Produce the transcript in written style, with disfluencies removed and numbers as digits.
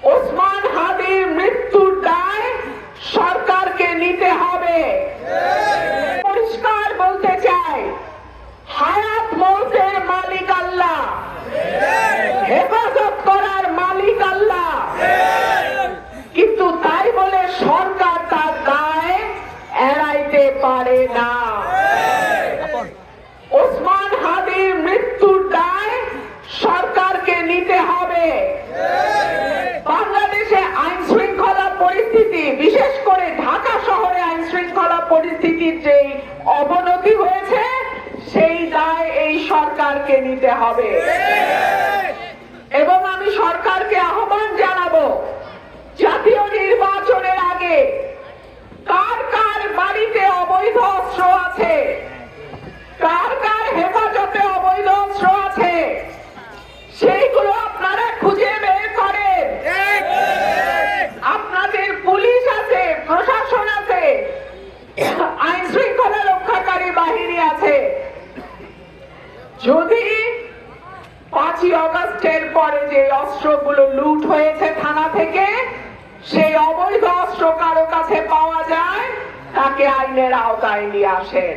ওসমান হাদির মৃত্যুর দায় সরকারকে নিতে হবে। পরিষ্কার বলতে চাই, হায়াত মৌতের মালিক আল্লাহ, হেফাজত করার মালিক আল্লাহ, কিন্তু তাই বলে সরকার তার দায় এড়াইতে পারে না। ওসমান হাদির মৃত্যুর দায় সরকারকে নিতে হবে। বাংলাদেশে আইন শৃঙ্খলা পরিস্থিতি, বিশেষ করে ঢাকা শহরে আইন শৃঙ্খলা পরিস্থিতির যে অবনতি হয়েছে, সেই দায় এই সরকারকে নিতে হবে। এবং আমি সরকারকে আহ্বান জানাবো, জাতীয় নির্বাচনের আগে কার কার বাড়িতে অবৈধ অস্ত্র আছে, কার কার হেফাজতে অবৈধ অস্ত্র আছে, সেইগুলো আপনারা খুঁজে বের করেন। আপনাদের পুলিশ আছে, প্রশাসন আছে, আইন শৃঙ্খলা রক্ষাকারী বাহিনী আছে। যদি 5ই আগস্টের পরে যে অস্ত্রগুলো লুট হয়েছে থানা থেকে, সেই অবৈধ অস্ত্র কারো কাছে পাওয়া যায়, তাকে আইনের আওতায় নিয়ে আসেন।